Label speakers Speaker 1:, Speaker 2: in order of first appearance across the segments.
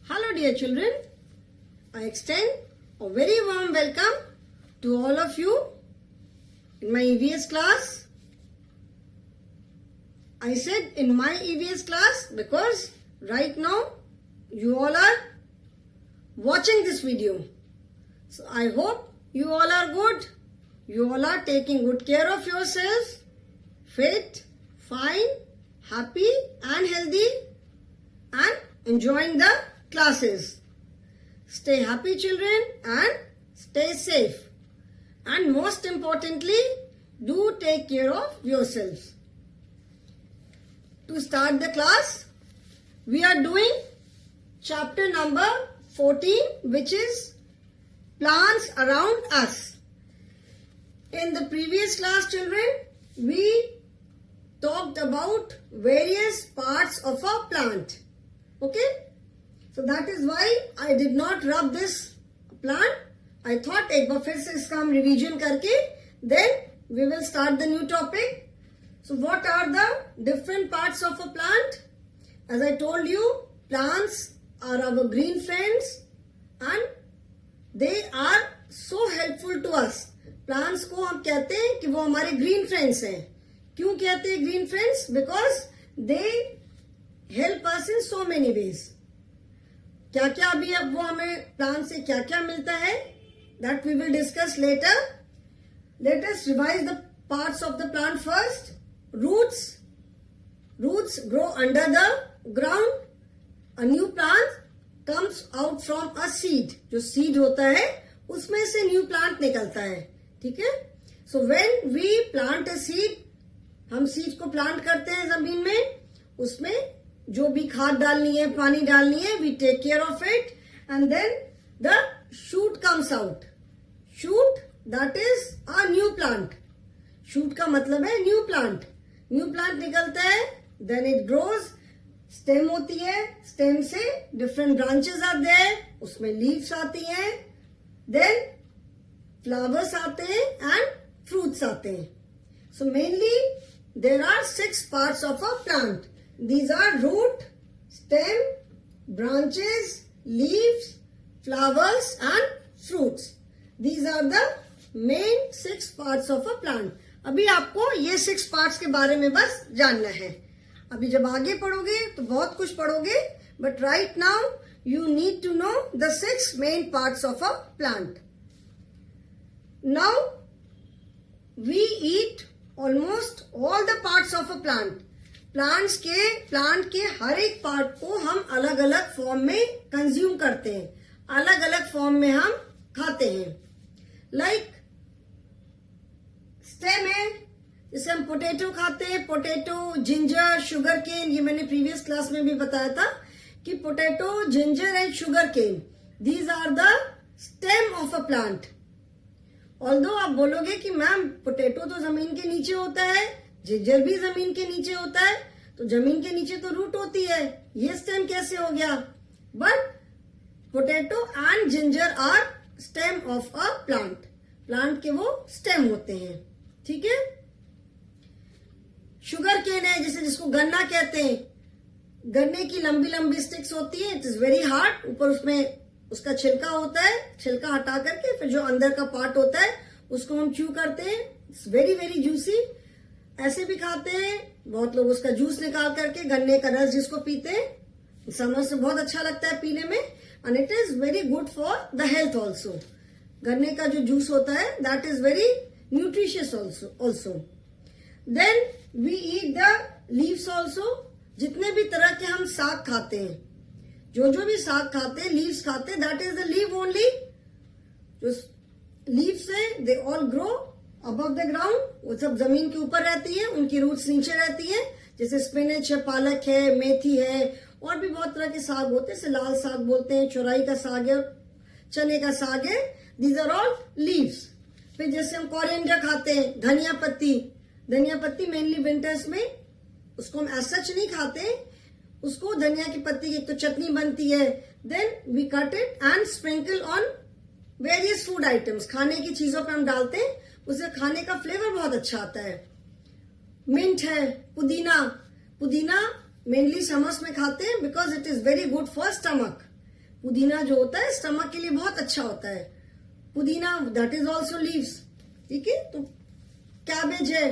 Speaker 1: Hello dear children, I extend a very warm welcome to all of you in my EVS class. I said in my EVS class because right now you all are watching this video. So I hope you all are good. You all are taking good care of yourselves, fit, fine, happy and healthy and enjoying the classes. Stay happy children and stay safe. And most importantly, do take care of yourselves. To start the class, we are doing chapter number 14, which is plants around us. In the previous class children, we talked about various parts of a plant. Okay? So that is why I did not rub this plant. I thought एक बार फिर से इसका हम revision करके then we will start the new topic. So what are the different parts of a plant? As I told you, plants are our green friends and they are so helpful to us. Plants को हम कहते हैं कि वो हमारे green friends हैं. क्यों कहते हैं green friends? Because they help us in so many ways. क्या क्या अभी अब वो हमें प्लांट से क्या क्या मिलता है that we will discuss later. Let us revise the parts of the plant first. Roots grow under the ground. A new plant comes out from a seed. जो सीड होता है उसमें से न्यू प्लांट निकलता है. ठीक है. So when we plant a seed, हम सीड को प्लांट करते हैं जमीन में. उसमें जो भी खाद डालनी है, पानी डालनी है, we take care of it and then the shoot comes out. Shoot that is a new plant. Shoot का मतलब है न्यू प्लांट. न्यू प्लांट निकलता है, देन इट ग्रोज. स्टेम होती है, स्टेम से डिफरेंट ब्रांचेस आते हैं, उसमें लीव्स आती हैं, देन फ्लावर्स आते हैं एंड फ्रूट्स आते हैं. So mainly there are 6 parts of a plant. These are root, stem, branches, leaves, flowers and fruits. These are the main 6 parts of a plant. अभी आपको ये 6 parts के बारे में बस जानना है. अभी जब आगे पढ़ोगे तो बहुत कुछ पढ़ोगे, but right now you need to know the 6 main parts of a plant. Now we eat almost all the parts of a plant. Plant के हर एक पार्ट को हम अलग अलग फॉर्म में कंज्यूम करते हैं, अलग अलग फॉर्म में हम खाते हैं. लाइक स्टेम है, जिसे हम पोटैटो खाते हैं. पोटैटो, जिंजर, शुगर केन, ये मैंने प्रीवियस क्लास में भी बताया था कि potato, ginger and sugar cane, these are the stem of a plant. Although आप बोलोगे कि मैम पोटैटो तो जमीन के नीचे होता है, जिंजर भी जमीन के नीचे होता है, तो जमीन के नीचे तो रूट होती है, ये स्टेम कैसे हो गया? But potato and ginger are stem of a plant. Plant के वो स्टेम होते हैं. ठीक है. शुगर केन है, जिसको गन्ना कहते हैं. गन्ने की लंबी लंबी स्टिक्स होती है. It is very hard. ऊपर उसमें उसका छिलका होता है. छिलका हटा करके फिर जो अंदर का पार्ट होता है उसको हम च्यू करते हैं. It's very very juicy. ऐसे भी खाते हैं. बहुत लोग उसका जूस निकाल करके, गन्ने का रस जिसको पीते हैं, समर से बहुत अच्छा लगता है पीने में. And it is very good for the health also. गन्ने का जो जूस होता है that is very nutritious also. Then we eat the leaves also. जितने भी तरह के हम साग खाते हैं, जो भी साग खाते हैं, लीव्स खाते हैं, that is the leave only. जो लीव्स है they all grow above the ground. वो सब जमीन के ऊपर रहती है, उनकी रूट्स नीचे रहती है. जैसे स्पिनच है, पालक है, मेथी है, और भी बहुत तरह के साग होते हैं. जैसे लाल साग बोलते हैं, चौराई का साग है, चने का साग है. These are all leaves. फिर जैसे हम कोरिएंडर खाते हैं, धनिया पत्ती. धनिया पत्ती मेनली विंटर्स में, उसको हम एज सच नहीं खाते. उसको धनिया की पत्ती की एक तो चटनी बनती है. Then we cut it and sprinkle on various food items. खाने की चीजों पे हम डालते हैं, उससे खाने का फ्लेवर बहुत अच्छा आता है. मिंट है, पुदीना. पुदीना मेनली समर्स में खाते हैं because it is very good for stomach. पुदीना जो होता है स्टमक के लिए बहुत अच्छा होता है. पुदीना दैट इज ऑल्सो लीव्स. ठीक है. तो कैबेज है,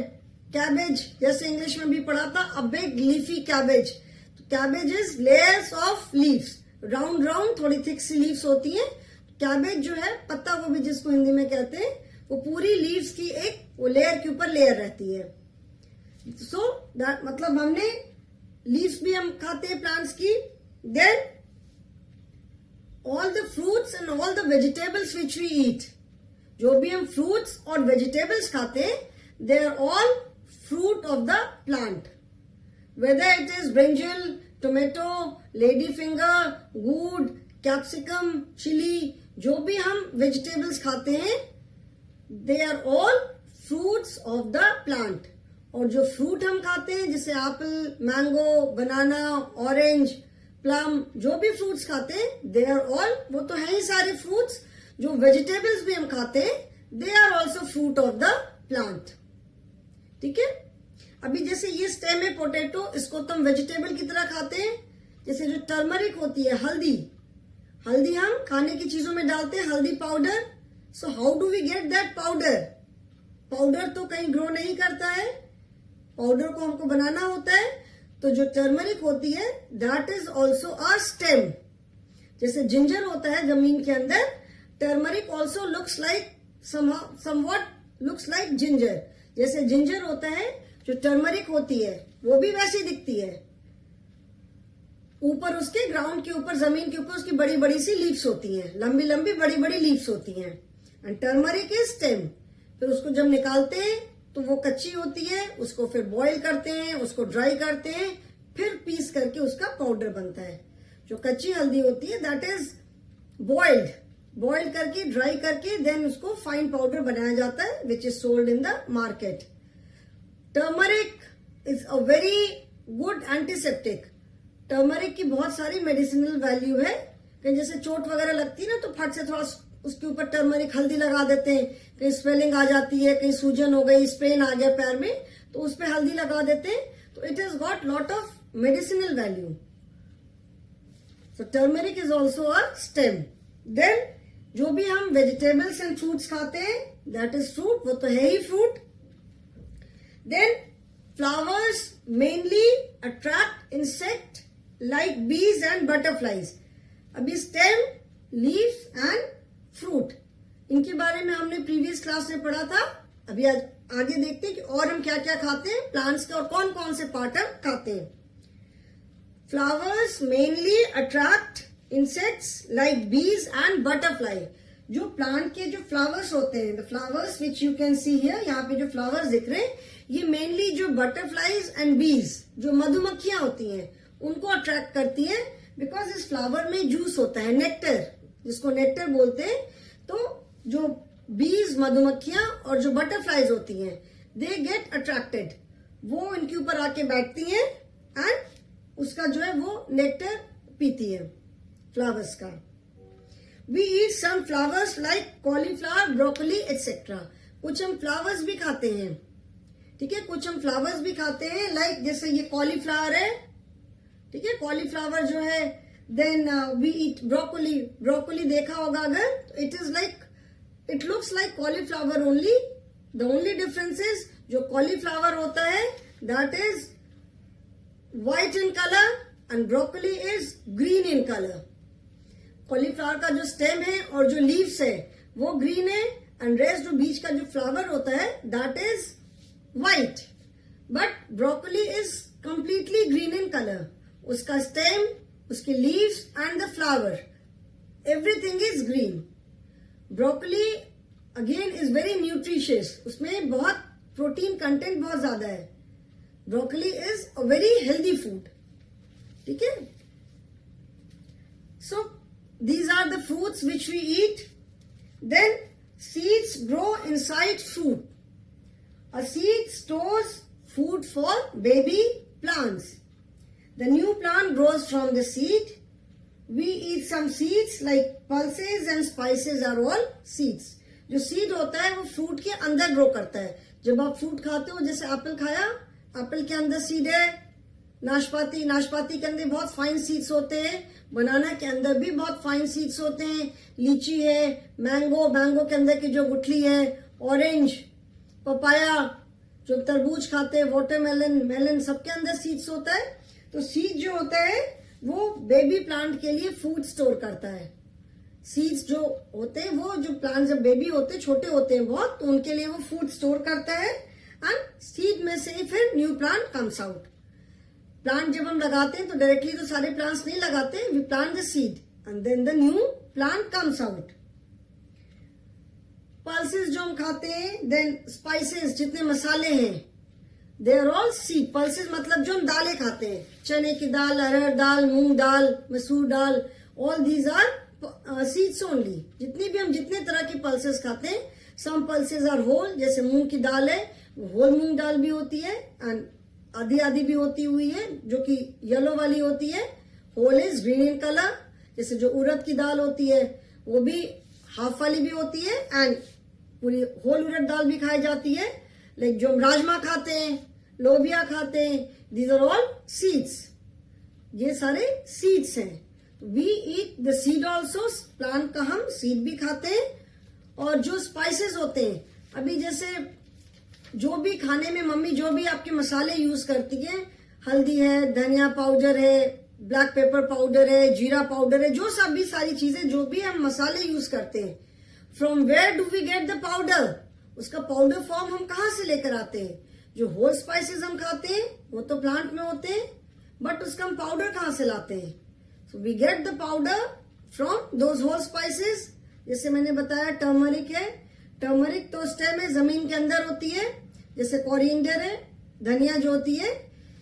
Speaker 1: कैबेज जैसे इंग्लिश में भी पढ़ा था, अ बिग लीफी कैबेज. तो cabbage is layers of leaves, round round थोड़ी थिक सी लीव्स होती हैं. कैबेज जो है पत्ता गोभी जिसको हिंदी में कहते हैं, वो पूरी लीव्स की एक वो लेयर के ऊपर लेयर रहती है. सो मतलब हमने लीव्स भी हम खाते हैं प्लांट्स की. Then all the fruits and all the vegetables which we eat, जो भी हम फ्रूट्स और वेजिटेबल्स खाते हैं, they are all fruit of the plant. Whether it is brinjal, tomato, lady finger, gourd, capsicum, chilli, जो भी हम वेजिटेबल्स खाते हैं, they are all fruits of the plant. और जो फ्रूट हम खाते हैं जैसे apple, mango, banana, orange, plum, जो भी फ्रूट्स खाते हैं, दे आर ऑल, वो तो है ही सारे फ्रूट्स. जो वेजिटेबल्स भी हम खाते हैं, they are also fruit of the plant. ठीक है. अभी जैसे ये स्टेम है पोटैटो, इसको तो हम वेजिटेबल की तरह खाते हैं. जैसे जो टर्मरिक होती है, हल्दी, हल्दी हम खाने की चीजों में डालते हैं, हल्दी powder. So how do we get that powder? Powder तो कहीं ग्रो नहीं करता है, पाउडर को हमको बनाना होता है. तो जो टर्मरिक होती है, that is also a stem. जैसे जिंजर होता है जमीन के अंदर, turmeric also looks like somewhat looks like ginger. जैसे जिंजर होता है, जो टर्मरिक होती है वो भी वैसी दिखती है. ऊपर उसके ग्राउंड के ऊपर, जमीन के ऊपर उसकी बड़ी बड़ी सी लीव्स होती हैं, लंबी लंबी बड़ी बड़ी लीव्स होती हैं. And turmeric is stem. फिर उसको जब निकालते हैं तो वो कच्ची होती है, उसको फिर बॉईल करते हैं, उसको ड्राई करते हैं, फिर पीस करके उसका पाउडर बनता है. जो कच्ची हल्दी होती है दैट इज बॉइल्ड, बॉइल करके ड्राई करके देन उसको फाइन पाउडर बनाया जाता है, which is sold in the market. Turmeric is a very good antiseptic. Turmeric की बहुत सारी मेडिसिनल वैल्यू है. कहीं जैसे चोट वगैरह लगती है ना, तो फट से थोड़ा उसके ऊपर टर्मरिक हल्दी लगा देते हैं. कहीं स्वेलिंग आ जाती है, कहीं सूजन हो गई, स्प्रेन आ गया पैर में, तो उस पर हल्दी लगा देते हैं. तो it has got lot of medicinal value. So turmeric is also a stem. Then जो भी हम वेजिटेबल्स एंड फ्रूट्स खाते हैं, दैट इज फ्रूट, वो तो है ही fruit. Then flowers mainly attract insect like bees and butterflies. अभी स्टेम, लीव्स एंड फ्रूट, इनके बारे में हमने प्रीवियस क्लास में पढ़ा था. अभी आगे देखते हैं कि और हम क्या क्या खाते हैं प्लांट्स के, और कौन कौन से पार्ट हम खाते हैं. Flowers mainly attract insects like bees and butterfly. जो प्लांट के जो फ्लावर्स होते हैं, the flowers which you can see here, यहाँ पे जो फ्लावर्स दिख रहे हैं, ये मेनली जो बटरफ्लाईज एंड बीज, जो मधुमक्खियां होती हैं, उनको अट्रैक्ट करती है. बिकॉज इस फ्लावर में जूस होता है, नेक्टर, जिसको नेक्टर बोलते हैं. तो जो बीज, मधुमक्खियां और जो बटरफ्लाईज होती हैं, दे गेट अट्रैक्टेड. वो इनके ऊपर आके बैठती हैं एंड उसका जो है वो नेक्टर पीती है फ्लावर्स का. We eat some flowers like cauliflower, broccoli etcetera. कुछ हम फ्लावर्स भी खाते हैं. ठीक है, कुछ हम फ्लावर्स भी खाते हैं, लाइक जैसे ये कॉलीफ्लावर है. ठीक है, कॉलीफ्लावर जो है. Then we eat broccoli. Broccoli देखा होगा अगर, तो it is like, it looks like cauliflower only. The only difference is, जो कॉलीफ्लावर होता है that is white in colour and broccoli is green in colour. Cauliflower का जो स्टेम है और जो लीव्स है वो ग्रीन है, एंड रेस्ट जो बीच का जो फ्लावर होता है that is white. But broccoli is completely green in colour. उसका स्टेम, उसके leaves and the flower, everything is green. Broccoli again is very nutritious. उसमें बहुत प्रोटीन कंटेंट बहुत ज्यादा है. Broccoli is a very healthy food. ठीक है. सो these are the fruits which we eat. Then seeds grow inside fruit. A seed stores food for baby plants. The new plant grows from the seed. We eat some seeds like pulses and spices are all seeds. जो seed होता है वो fruit के अंदर grow करता है. जब आप फ्रूट खाते हो, जैसे एप्पल खाया, एप्पल के अंदर सीड है, नाशपाती, नाशपाती के अंदर बहुत फाइन सीड्स होते हैं, बनाना के अंदर भी बहुत फाइन सीड्स होते हैं, लीची है, मैंगो, मैंगो के अंदर की जो गुठली है, ऑरेंज, पपाया, जो तरबूज खाते हैं, वाटरमेलन, मेलन, सबके अंदर सीड्स होता है। तो सीड जो होता है वो बेबी प्लांट के लिए फूड स्टोर करता है। सीड्स जो होते हैं वो जो प्लांट जब बेबी होते हैं, छोटे होते हैं बहुत, तो उनके लिए वो फूड स्टोर करता है एंड सीड में से ही फिर new plant comes out. Plant जब हम लगाते हैं तो डायरेक्टली तो सारे प्लांट्स नहीं लगाते, we plant the seed and then the new plant comes out. Pulses जो हम खाते हैं, देन स्पाइसेस, जितने मसाले हैं, they are all seed. Pulses मतलब जो हम दालें खाते हैं, चने की दाल, अरहर दाल, मूंग दाल, मसूर दाल, all these are seeds only. जितने तरह की पल्सेस खाते हैं, सम पल्सेस आर होल, जैसे मूंग की दाल है, होल मूंग दाल भी होती है एंड आधी आधी भी होती हुई है, जो कि येलो वाली होती है। Whole is green in colour. जैसे जो उड़द की दाल होती है वो भी हाफ वाली भी होती है एंड पूरी होल उड़द दाल भी खाई जाती है। लाइक जो हम राजमा खाते हैं, लोबिया खाते हैं, दीज आर ऑल सीड्स। ये सारे सीड्स हैं। We eat the seed also. Plant का हम सीड भी खाते हैं। और जो स्पाइसेस होते हैं, अभी जैसे जो भी खाने में मम्मी जो भी आपके मसाले यूज करती है, हल्दी है, धनिया पाउडर है, ब्लैक पेपर पाउडर है, जीरा पाउडर है, जो सब भी सारी चीजें जो भी हम मसाले यूज करते हैं, from where do we get the powder? उसका पाउडर फॉर्म हम कहाँ से लेकर आते हैं? जो होल स्पाइसेस हम खाते हैं वो तो प्लांट में होते हैं, बट उसका हम पाउडर कहाँ से लाते हैं? So we get the powder from those whole spices. जैसे मैंने बताया टर्मरिक है, टर्मरिक तो स्टेम है, जमीन के अंदर होती है। जैसे कोरिएंडर है, धनिया जो होती है,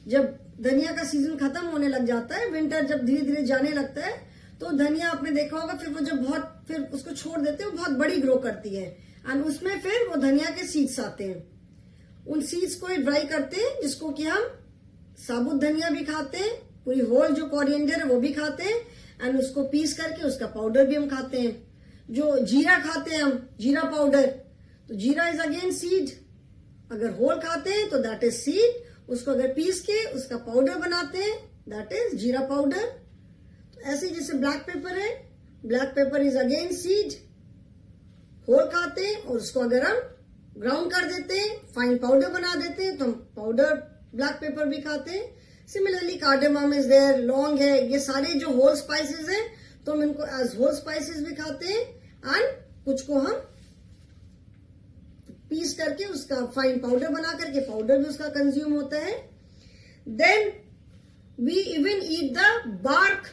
Speaker 1: जब धनिया का सीजन खत्म होने लग जाता है, विंटर जब धीरे धीरे जाने लगता है, तो धनिया आपने देखा होगा फिर वो जब बहुत फिर उसको छोड़ देते हैं, वो बहुत बड़ी ग्रो करती है एंड उसमें फिर वो धनिया के सीड्स आते हैं। उन सीड्स को ड्राई करते हैं, जिसको कि हम साबुत धनिया भी खाते हैं, पूरी होल जो कोरिएंडर है वो भी खाते हैं एंड उसको पीस करके उसका पाउडर भी हम खाते हैं। जो जीरा खाते हैं हम, जीरा पाउडर, तो जीरा इज अगेन सीड। अगर होल खाते हैं तो दैट इज सीड, उसको अगर पीस के उसका पाउडर बनाते हैं दैट इज जीरा पाउडर। तो ऐसे जैसे ब्लैक पेपर है, black pepper is again seed. Whole खाते हैं और उसको अगर हम ग्राउंड कर देते हैं, फाइन पाउडर बना देते हैं, तो हम पाउडर ब्लैक पेपर भी खाते हैं। सिमिलरली कार्डेमम इज देयर, लौंग है, ये सारे जो होल स्पाइसेस हैं तो हम इनको एज होल स्पाइसेस भी खाते हैं एंड कुछ को हम पीस करके उसका फाइन पाउडर बना करके पाउडर भी उसका कंज्यूम होता है। Then we even eat the bark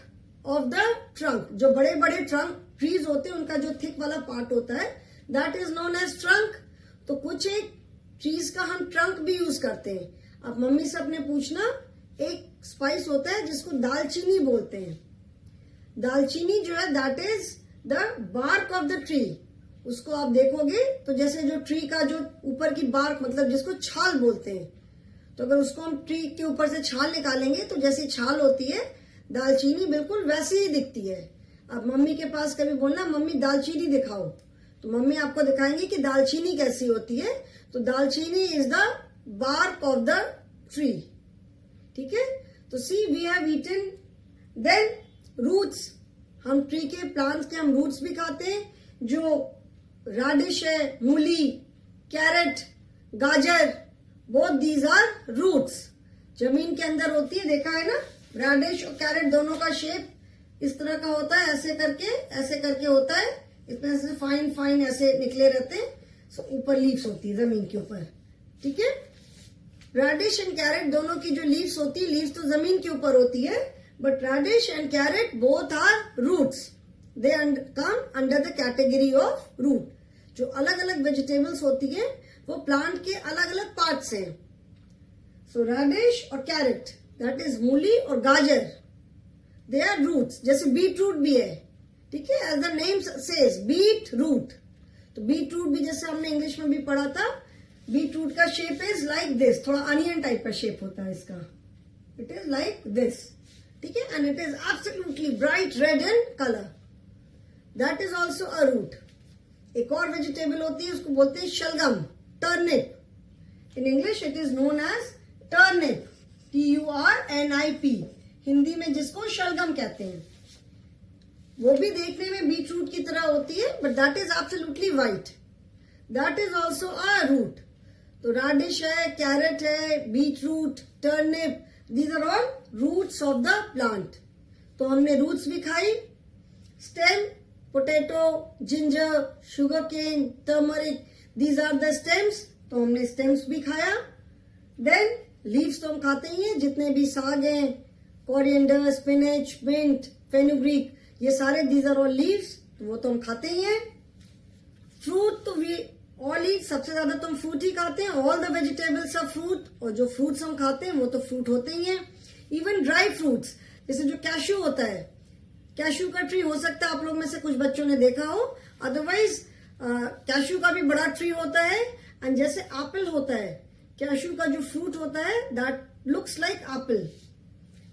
Speaker 1: of the trunk. जो बड़े बड़े ट्रंक ट्रीज होते हैं उनका जो थिक वाला पार्ट होता है that is known as trunk. तो कुछ एक ट्रीज का हम ट्रंक भी यूज करते हैं। अब मम्मी से अपने पूछना, एक स्पाइस होता है जिसको दालचीनी बोलते हैं। दालचीनी जो है that is the bark of the tree. उसको आप देखोगे तो जैसे जो ट्री का जो ऊपर की बार्क, मतलब जिसको छाल बोलते हैं, तो अगर उसको हम ट्री के ऊपर से छाल निकालेंगे तो जैसी छाल होती है दालचीनी बिल्कुल वैसी ही दिखती है। अब मम्मी के पास कभी बोलना मम्मी दालचीनी दिखाओ, तो मम्मी आपको दिखाएंगे कि दालचीनी कैसी होती है। तो dalchini is the bark of the tree. ठीक है, तो so we have eaten. Then roots, हम ट्री के प्लांट्स के हम रूट्स भी खाते हैं। जो राडिश है, मूली, कैरेट, गाजर, बोथ दीज आर रूट्स। जमीन के अंदर होती है, देखा है ना, राडिश और कैरेट दोनों का शेप इस तरह का होता है, ऐसे करके होता है, इसमें से फाइन फाइन ऐसे निकले रहते हैं। सो ऊपर लीव्स होती है जमीन के ऊपर। ठीक है, राडिश एंड कैरेट दोनों की जो लीव्स होती है, लीव्स तो जमीन के ऊपर होती है, but radish and carrot both are roots. They come under the category of root. जो अलग अलग वेजिटेबल्स होती है वो प्लांट के अलग अलग पार्ट्स हैं। सो राडिश और कैरेट दैट इज मूली और गाजर, दे आर रूट्स। जैसे बीट रूट भी है, ठीक है, as the name says beet root. तो बीट रूट भी जैसे हमने इंग्लिश में भी पढ़ा था, बीट रूट का शेप इज लाइक दिस, थोड़ा अनियन टाइप का शेप होता है इसका, इट इज लाइक दिस। ठीक है, and it is absolutely bright red in colour, that is also a root. एक और वेजिटेबल होती है, उसको बोलते हैं शलगम, turnip. In English it is known as turnip. TURNIP, Hindi में जिसको शलगम कहते हैं। वो भी देखने में बीट रूट की तरह होती है, but that is absolutely white. That is also a root. तो राडिश है, कैरेट है, beet root, turnip, these are all roots of the plant. तो हमने रूट्स भी खाई। Stem, potato, ginger, sugar cane, turmeric, these are the stems. तो हमने stems भी खाया। देन लीव्स तो हम खाते ही हैं, जितने भी साग हैं, कोरिएंडर, स्पिनच, मिंट, फेनुग्रीक, ये सारे दीज आर ऑल लीव्स, तो वो तो हम खाते ही हैं। फ्रूट तो वी ऑल ईट, सबसे ज्यादा तो हम फ्रूट ही खाते हैं। All the vegetables are fruit, और जो फ्रूट्स हम खाते हैं वो तो फ्रूट होते ही हैं। इवन ड्राई फ्रूट्स, जैसे जो कैश्यू होता है, कैश्यू का ट्री हो सकता है आप लोग में से कुछ बच्चों ने देखा हो। अदरवाइज कैश्यू का भी बड़ा ट्री होता है। एंड जैसे एप्पल होता है, कैश्यू का जो फ्रूट होता है दैट लुक्स लाइक एप्पल,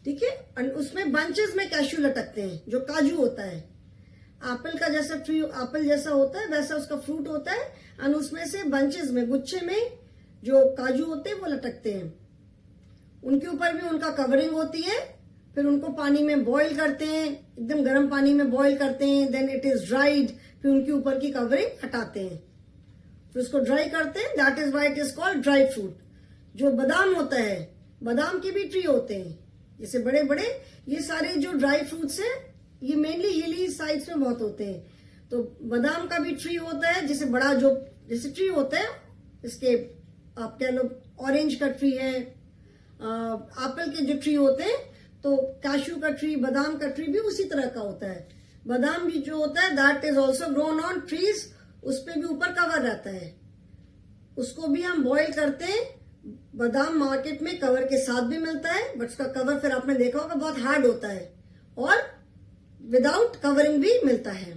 Speaker 1: ठीक है। और उसमें बंचेस में कैश्यू लटकते हैं, जो काजू होता है। एप्पल का जैसा ट्री एप्पल जैसा होता है, वैसा उसका फ्रूट होता है। एंड उसमें से बंचेस में, गुच्छे में जो काजू होते हैं वो लटकते हैं। उनके ऊपर भी उनका कवरिंग होती है। फिर उनको पानी में बॉईल करते हैं, एकदम गर्म पानी में बॉईल करते हैं। देन इट इज ड्राइड, फिर उनके ऊपर की कवरिंग हटाते हैं, फिर उसको ड्राई करते हैं। That is why it is called dry fruit. जो बादाम होता है, बादाम के भी ट्री होते हैं, जैसे बड़े बड़े। ये सारे जो ड्राई फ्रूट्स हैं, ये मेनली हिली साइड्स में बहुत होते हैं। तो बादाम का भी ट्री होता है, जैसे बड़ा जो जैसे ट्री होता है, इसके आप कह लो ऑरेंज का ट्री है, एप्पल के जो ट्री होते हैं। तो कैश्यू का ट्री, बादाम का ट्री भी उसी तरह का होता है। बादाम भी जो होता है that is also grown on trees, उस पर भी ऊपर कवर रहता है। उसको भी हम बॉईल करते हैं। बादाम मार्केट में कवर के साथ भी मिलता है, बट उसका कवर फिर आपने देखा होगा बहुत हार्ड होता है, और विदाउट कवरिंग भी मिलता है,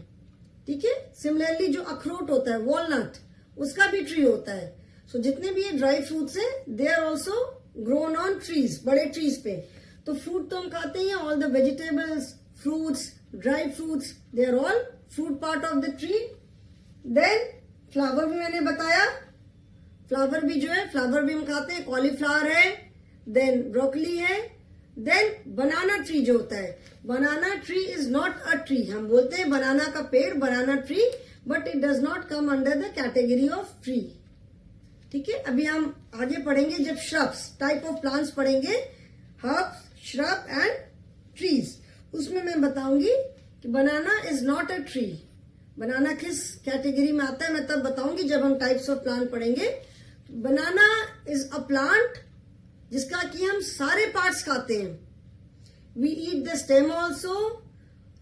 Speaker 1: ठीक है। सिमिलरली जो अखरोट होता है, वॉलनट, उसका भी ट्री होता है। सो जितने भी ये ड्राई फ्रूट्स हैं, they are also grown on trees, बड़े ट्रीज पे। तो फ्रूट तो हम खाते ही हैं। All the vegetables, fruits, dry fruits, they are all fruit part of the tree. Then flower भी मैंने बताया, फ्लावर भी जो है, फ्लावर भी हम खाते हैं। कॉलीफ्लावर है, देन ब्रोकली है। देन बनाना ट्री जो होता है, बनाना tree is not a tree. हम बोलते हैं बनाना का पेड़, बनाना tree, but it does not come under the category of tree, ठीक है। अभी हम आगे पढ़ेंगे जब श्रब्स, टाइप ऑफ प्लांट्स पढ़ेंगे, हर्ब्स, श्रब एंड ट्रीज, उसमें मैं बताऊंगी कि बनाना इज नॉट अ ट्री। बनाना किस कैटेगरी में आता है मैं तब बताऊंगी जब हम टाइप्स ऑफ प्लांट पढ़ेंगे। बनाना इज अ प्लांट जिसका कि हम सारे पार्ट्स खाते हैं। We eat the stem also.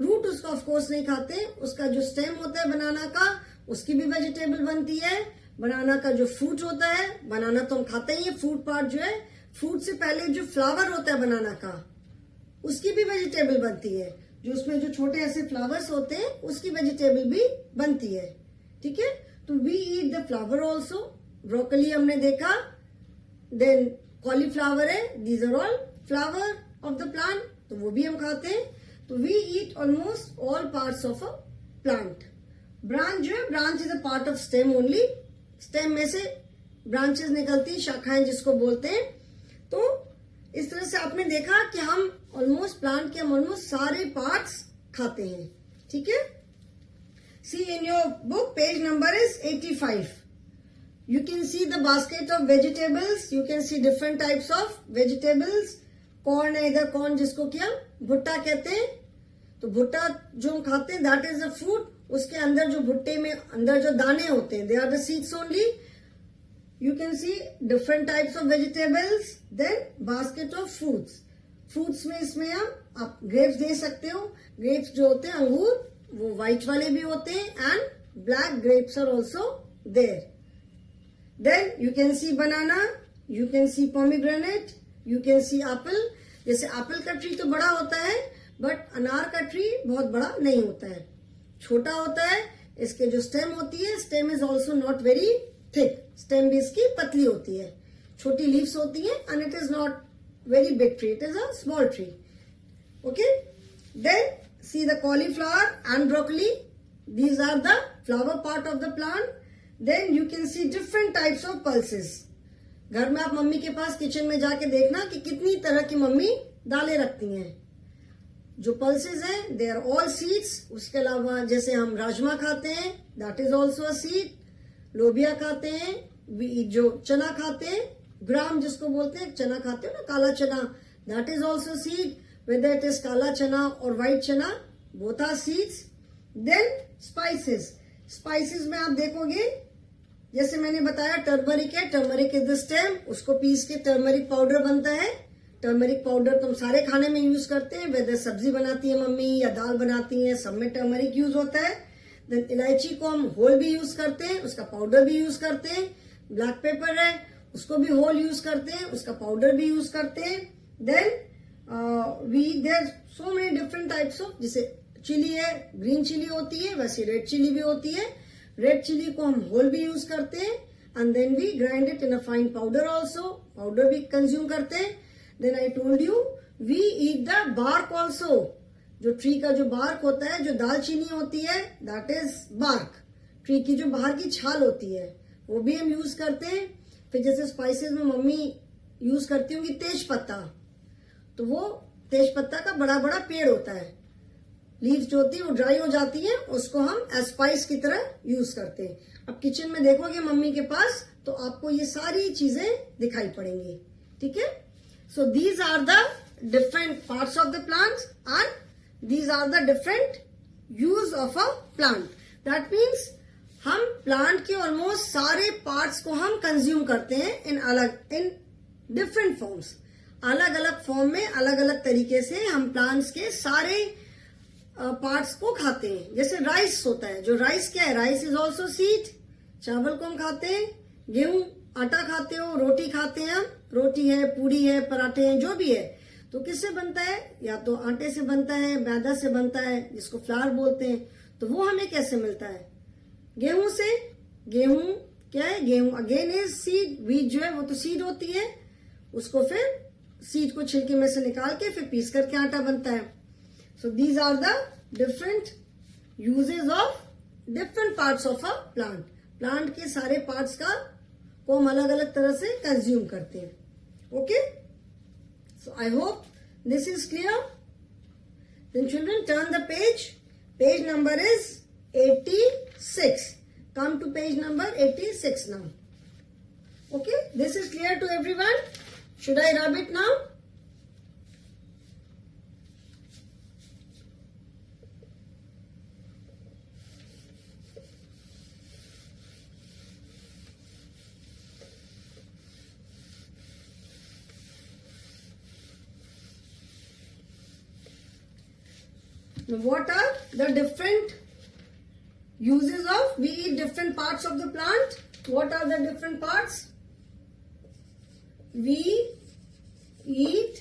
Speaker 1: Root उसका ऑफकोर्स नहीं खाते, उसका जो स्टेम होता है बनाना का, उसकी भी वेजिटेबल बनती है। बनाना का जो फ्रूट होता है, बनाना तो हम खाते ही है, फ्रूट पार्ट जो है, फ्रूट से पहले जो फ्लावर होता है बनाना का, उसकी भी वेजिटेबल बनती है। जो उसमें जो छोटे ऐसे फ्लावर्स होते हैं, उसकी वेजिटेबल भी बनती है, ठीक है। तो we eat the flower also. Broccoli हमने देखा, देन कॉलीफ्लावर है, these are all flower of the plant, तो वो भी हम खाते हैं। तो we eat almost all parts of a plant. Branch जो है, branch is a part of stem only. Stem में से ब्रांचेस निकलती हैं, शाखाएं जिसको बोलते हैं। तो इस तरह से आपने देखा कि हम ऑलमोस्ट प्लांट के हम ऑलमोस्ट सारे पार्ट्स खाते हैं, ठीक है। See in your book page number is 85. You can see the basket of vegetables. You can see different types of vegetables. Corn है इधर, कॉर्न जिसको कि हम भुट्टा कहते हैं। तो भुट्टा जो हम खाते हैं दैट इज अ फ्रूट। उसके अंदर जो भुट्टे में अंदर जो दाने होते हैं, they are the seeds only. You can see different types of vegetables. Then basket of fruits. Fruits में इसमें आप ग्रेप्स दे सकते हो। ग्रेप्स जो होते हैं अंगूर, वो व्हाइट वाले भी होते हैं, and black grapes are also there. Then you can see banana, you can see pomegranate, you can see apple. जैसे एप्पल का ट्री तो बड़ा होता है, बट अनार का ट्री बहुत बड़ा नहीं होता है, छोटा होता है। इसके जो स्टेम होती है, stem is also not very thick. Stem भी इसकी पतली होती है, छोटी लीव्स होती है, and it is not very big tree, it is a small tree, okay. Then see the cauliflower and broccoli, these are the flower part of the plant. Then you can see different types of pulses. घर में आप mummy के पास kitchen में जाके देखना कि कितनी तरह की मम्मी दालें रखती हैं। जो पल्सेस हैं दे आर ऑल सीड्स। उसके अलावा जैसे हम राजमा खाते हैं that is also a seed. लोबिया खाते हैं, जो चना खाते हैं, ग्राम जिसको बोलते हैं, चना खाते हो ना, काला चना, that is also seed. Whether it is काला चना और व्हाइट चना, both are seeds. Then spices. Spices में आप देखोगे जैसे मैंने बताया टर्मरिक है, टर्मरिक इज द स्टेम, उसको पीस के टर्मरिक पाउडर बनता है। टर्मरिक पाउडर तुम सारे खाने में यूज करते हैं, वेदर सब्जी बनाती है मम्मी या दाल बनाती है, सब में टर्मरिक यूज होता है। देन इलायची को हम होल भी यूज करते हैं, उसका पाउडर भी यूज करते हैं। ब्लैक पेपर है, उसको भी होल यूज करते हैं, उसका पाउडर भी यूज करते हैं। Then there so many different types of, जैसे चिली है, ग्रीन चिली होती है, वैसे रेड चिली भी होती है। रेड चिली को हम होल भी यूज करते हैं and then we grind it in a fine powder also, powder भी कंज्यूम करते हैं। Then I told you we eat the bark also. जो ट्री का जो बार्क होता है, जो दालचीनी होती है, दैट इज बार्क। ट्री की जो बाहर की छाल होती है वो भी हम यूज करते हैं। फिर जैसे स्पाइसेस में मम्मी यूज करती होंगी तेज पत्ता, तो वो तेज पत्ता का बड़ा बड़ा पेड़ होता है, लीव्स जो होती है वो ड्राई हो जाती है, उसको हम स्पाइस की तरह यूज करते हैं। अब किचन में देखोगे मम्मी के पास तो आपको ये सारी चीजें दिखाई पड़ेंगी, ठीक है। So these are the different parts of the plants and these are the different use of a plant. That means हम प्लांट के ऑलमोस्ट सारे पार्ट्स को हम कंज्यूम करते हैं इन डिफरेंट फॉर्म्स। अलग अलग फॉर्म में अलग अलग तरीके से हम प्लांट्स के सारे पार्ट्स को खाते हैं। जैसे राइस होता है, जो राइस क्या है, राइस इज ऑल्सो सीड। चावल को हम खाते हैं, गेहूं आटा खाते हो, रोटी खाते हैं हम, रोटी है, पूरी है, पराठे हैं, जो भी है। तो किससे बनता है, या तो आटे से बनता है, मैदा से बनता है, जिसको फ्लावर बोलते हैं। तो वो हमें कैसे मिलता है, गेहूं से। गेहूं क्या है, गेहूं अगेन इज सीड। व्हीट जो है वो तो सीड होती है, उसको फिर सीड को छिलके में से निकाल के फिर पीस करके आटा बनता है। So these are the different uses of different parts of a plant. Plant के सारे parts को हम अलग अलग तरह से consume करते हैं. Okay? So I hope this is clear. Then children turn the page. Page number is 86. Come to page number 86 now. Okay? This is clear to everyone. Should I rub it now? Now, what are the different uses of, we eat different parts of the plant. What are the different parts? We eat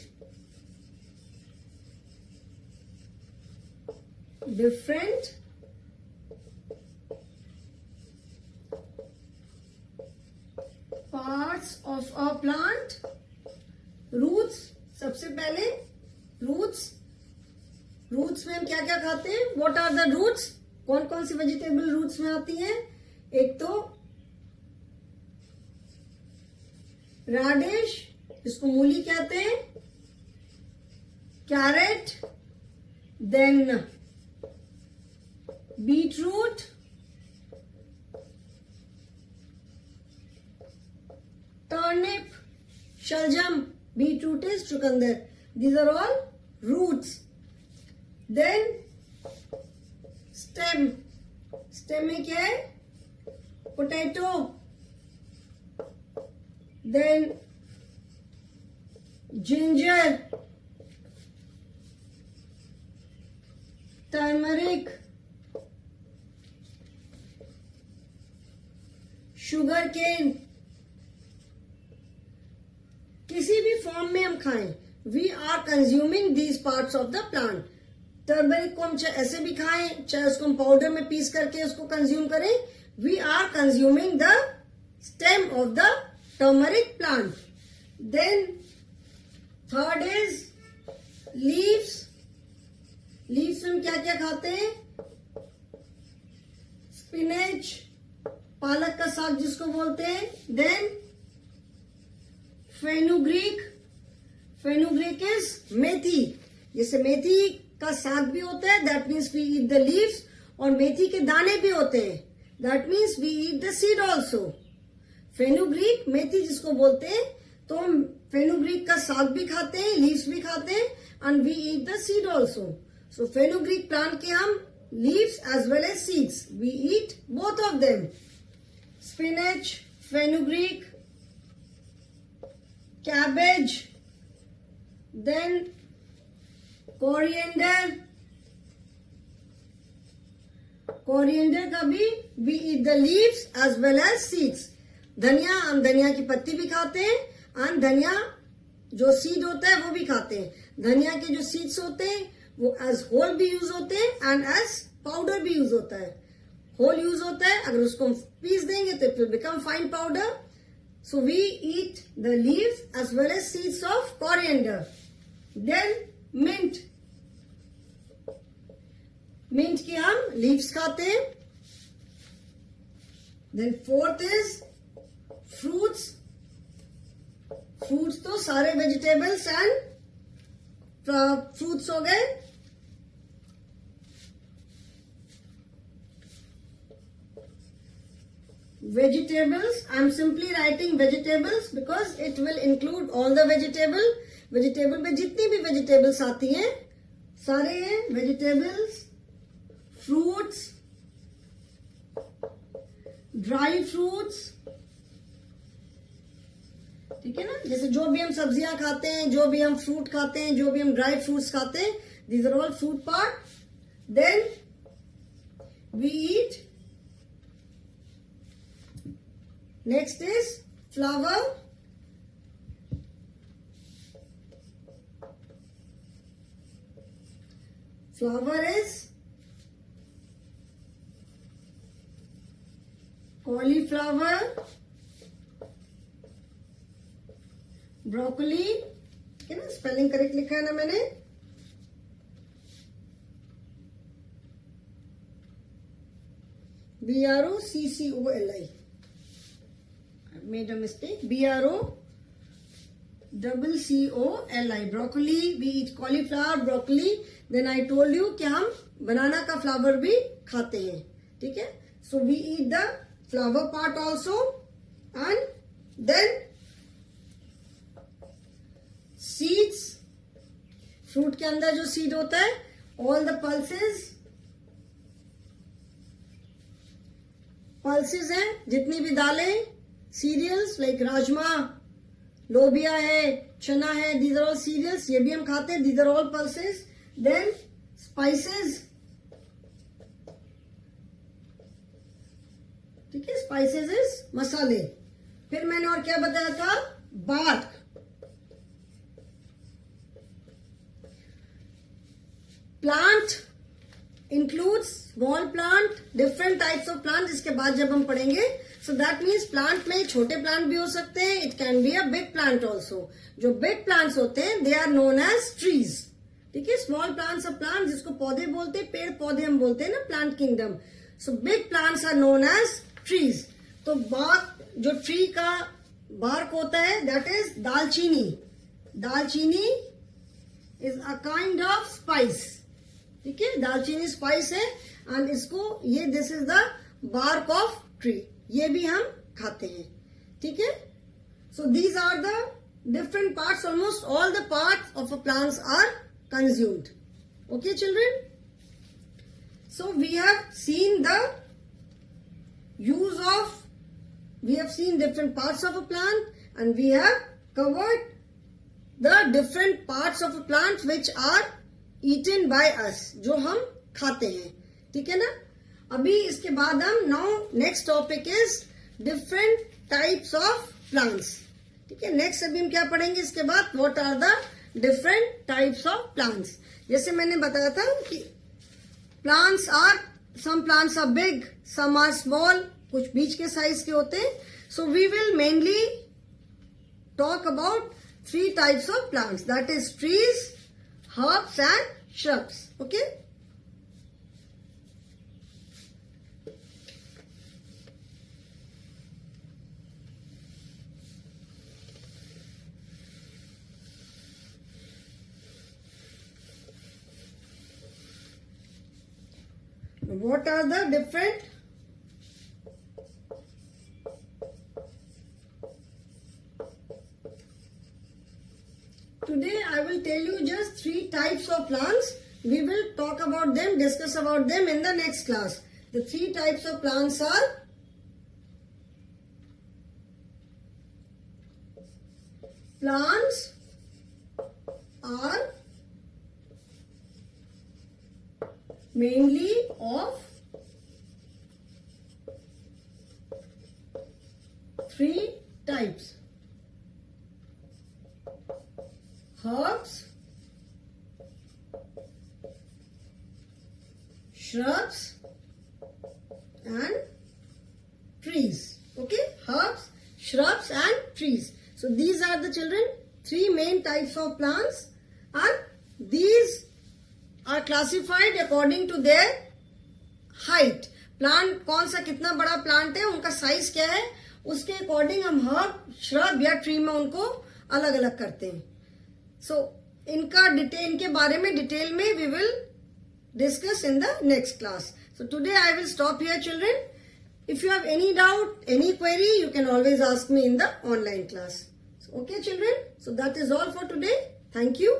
Speaker 1: different parts of a plant. Roots, सबसे पहले roots में हम क्या क्या खाते हैं, what are the roots, कौन कौन सी वेजिटेबल रूट्स में आती हैं। एक तो राडिश, इसको मूली कहते हैं, carrot, then beet root, turnip, शलजम, बीट रूट इज चुकंदर, these are all roots. Then stem में क्या है, potato, then ginger, turmeric, sugar cane. किसी भी फॉर्म में हम खाएं, we are consuming these parts of the plant. Turmeric को हम चाहे ऐसे भी खाएं, चाहे उसको हम पाउडर में पीस करके उसको कंज्यूम करें, we are consuming the stem of the turmeric plant. Then third is leaves. Leaves में हम क्या क्या खाते हैं, स्पिनेच, पालक का साग जिसको बोलते हैं, then fenugreek, fenugreek is methi. जैसे मेथी का साग भी होता है, that means we eat the leaves, और मेथी के दाने भी होते हैं, that means we eat the seed also. Fenugreek मेथी जिसको बोलते हैं, तो हम फेनुग्रीक का साग भी खाते हैं, लीव्स भी खाते हैं, and we eat the seed also. So fenugreek plant के हम leaves as well as seeds, we eat both of them. Spinach, fenugreek, cabbage, then coriander, coriander का भी we eat the leaves as well as seeds. धनिया, हम धनिया की पत्ती भी खाते हैं, एंड धनिया जो सीड होता है वो भी खाते हैं। धनिया के जो सीड्स होते हैं वो एज होल भी यूज होते हैं एंड एज पाउडर भी यूज होता है। होल यूज होता है, अगर उसको हम पीस देंगे तो it will become fine powder. So we eat the leaves as well as seeds of coriander. Then mint, mint की हम लीव्स खाते हैं। Then fourth is fruits, fruits तो सारे वेजिटेबल्स एंड फ्रूट्स हो गए। Vegetables, I'm simply writing vegetables because it will include all the vegetable. Vegetable में जितनी भी vegetables आती हैं सारे हैं vegetables, fruits, dry fruits, ठीक है ना। जैसे जो भी हम सब्जियां खाते हैं, जो भी हम फ्रूट खाते हैं, जो भी हम ड्राई फ्रूट्स खाते हैं, these are all fruit part. Then we eat. Next is flower. Flower is cauliflower, broccoli, ठीक है ना, स्पेलिंग करेक्ट लिखा है ना मैंने। BROCCOLI, made a mistake. BROCCOLI, broccoli. We eat cauliflower, broccoli. Then I told you कि हम बनाना का फ्लावर भी खाते हैं, ठीक है। So we eat the flower part also, and then seeds. Fruit के अंदर जो सीड होता है, all the pulses, पल्सेस हैं, जितनी भी दालें, सीरियल्स लाइक राजमा, लोबिया है, चना है, दीज आर ऑल सीरियल्स, ये भी हम खाते हैं, these are all pulses. Then spices, ठीक है, स्पाइसेस इज मसाले। फिर मैंने और क्या बताया था, bark. Plant includes small plant, different types of plants, इसके बाद जब हम पढ़ेंगे। So that means plant में छोटे plant भी हो सकते हैं, it can be a big plant also. जो big plants होते हैं they are known as trees, ठीक है। small plants are plants जिसको पौधे बोलते हैं, पेड़ पौधे हम बोलते हैं ना, plant kingdom. So big plants are known as trees. तो bark, जो tree का bark होता है, that is दालचीनी। दालचीनी is a kind of spice, ठीक है, दालचीनी स्पाइस है, एंड इसको ये this is the bark of tree, ये भी हम खाते हैं, ठीक है। So these are the different parts, almost all the parts of a plants are consumed. Okay children, so we have seen the use of, we have seen different parts of a plant, and we have covered the different parts of a plant which are eaten by us, जो हम खाते हैं, ठीक है ना। अभी इसके बाद हम now next topic is different types of plants, ठीक है। नेक्स्ट अभी हम क्या पढ़ेंगे इसके बाद, what are the different types of plants. जैसे मैंने बताया था कि plants are, some plants are big, some are small, कुछ बीच के साइज के होते हैं। So we will mainly talk about 3 types of plants, that is trees, herbs and shrubs. Okay. what are the different today I will tell you just 3 types of plants. We will talk about them, discuss about them in the next class. The 3 types of plants are plants are mainly of 3 types: herbs, shrubs and trees. Okay, herbs, shrubs and trees. So these are the children 3 main types of plants, and these are classified according to their height. Plant कौन सा कितना बड़ा plant है, उनका size क्या है, उसके according हम हर्ब, श्रब या ट्री में उनको अलग अलग करते हैं. सो इनका डिटेल, इनके बारे में डिटेल में we will discuss in the next class. So today I will stop here, children. If you have any doubt, any query, you can always ask me in the online class. So, okay children, so that is all for today. Thank you.